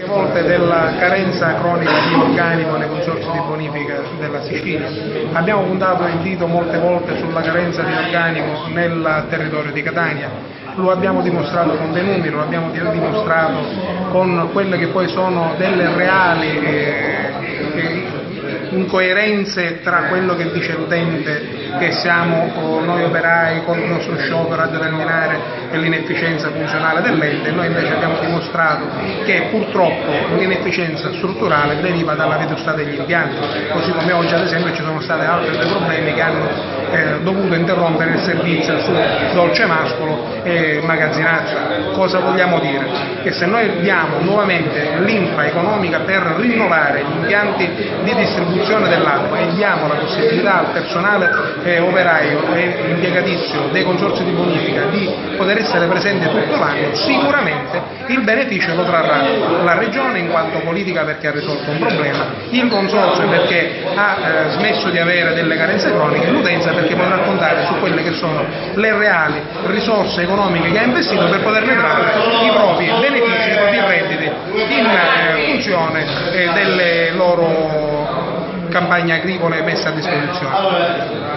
volte della carenza cronica di organico nei consorzi di bonifica della Sicilia. Abbiamo puntato il dito molte volte sulla carenza di organico nel territorio di Catania, lo abbiamo dimostrato con dei numeri, lo abbiamo dimostrato con quelle che poi sono delle reali incoerenze tra quello che dice l'utente, che siamo noi operai con il nostro sciopero a determinare l'inefficienza funzionale dell'ente. Noi invece abbiamo dimostrato che purtroppo l'inefficienza strutturale deriva dalla vetustà degli impianti, così come oggi ad esempio ci sono stati altri due problemi che hanno dovuto interrompere il servizio su Dolcemàscolo e Magazzinaggio. Cosa vogliamo dire? Che se noi diamo nuovamente l'infra economica per rinnovare gli impianti di distribuzione dell'acqua e diamo la possibilità al personale operaio e impiegatizio dei consorzi di bonifica di poter essere presente tutto l'anno, sicuramente il beneficio lo trarrà la Regione in quanto politica perché ha risolto un problema, il consorzio perché ha smesso di avere delle carenze croniche e l'utenza perché potrà contare su quelle che sono le reali risorse economiche che ha investito per poterne trarre i propri benefici, i propri redditi in funzione delle loro campagne agricole messe a disposizione.